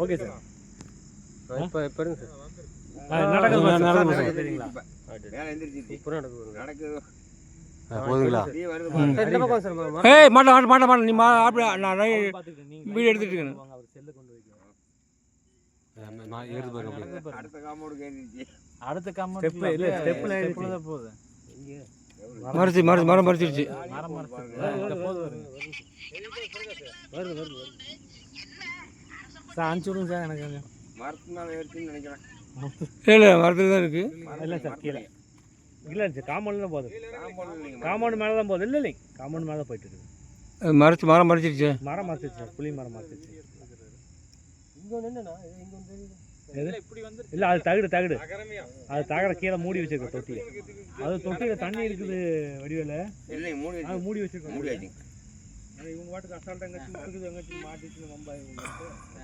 Okay sir. இப்போ எடுங்க sir. நடக்குது தெரியுங்களா? போதுங்களா? இந்த பக்கம் சார் ஏய் மாட்ட நீ நான் வீடியோ எடுத்துட்டு இருக்கேன். அவர் செல்ல கொண்டு வைக்கணும். அடுத்த காம்பவுண்ட் ஸ்டெப்ல இல்ல, ஸ்டெப்ல தான் போகுது. மரம் மறிச்சிருச்சு. மரம் வருது. சார் அனுப்பிச்சு விடுங்க சார். எனக்கு மரத்து மேலே ஏறிச்சுன்னு நினைக்கிறேன். இல்லை மரத்தில் தான் இருக்கு. இல்லை சார் கீழே இல்லை சார். காம்பவுண்ட் தான் போகுது. காம்பவுண்ட் மேலே தான் போகுது. இல்லை காம்பவுண்ட் மேலே தான் போயிட்டு இருக்குது. மரம் மறிச்சிருச்சு. மரம் மறைச்சிருச்சு சார். புளி மரம் மறைச்சிருச்சு. இல்லை அது தகடு அது தகர கீழே மூடி வச்சிருக்க தொட்டியில். அது தொட்டியில் தண்ணி இருக்குது வடிவேல. அது மூடி வச்சிருக்கோம். இவங்க வாட்டுக்கு அசால்ட்டாக எங்கேயாச்சும் இருக்குது, எங்கேயாச்சும் மாட்டிச்சு வம்பாய்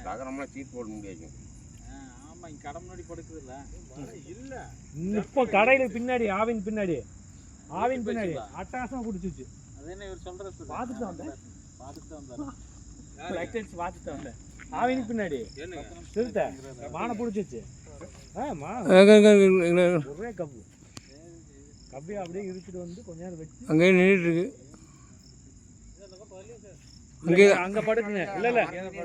தகரம்லாம் சீட் போட முடியாது. ஆமாம் இங்கே கடை முன்னாடி படுக்குது இல்லை இப்போ கடையில் பின்னாடி ஆவின் பின்னாடி அட்டகாசமாக பிடிச்சிச்சு. அது என்ன இவர் சொல்கிறது? பார்த்துட்டு வந்தேன் ஆவின் பின்னாடி திருத்த மானை பிடிச்சிச்சு. ஒரே கப்பியை அப்படியே இழுத்துட்டு வந்து கொஞ்ச நேரம் வச்சு அங்கேயே நின்றுட்டு இருக்கு. அங்கே அங்கே படுக்குங்க. இல்லை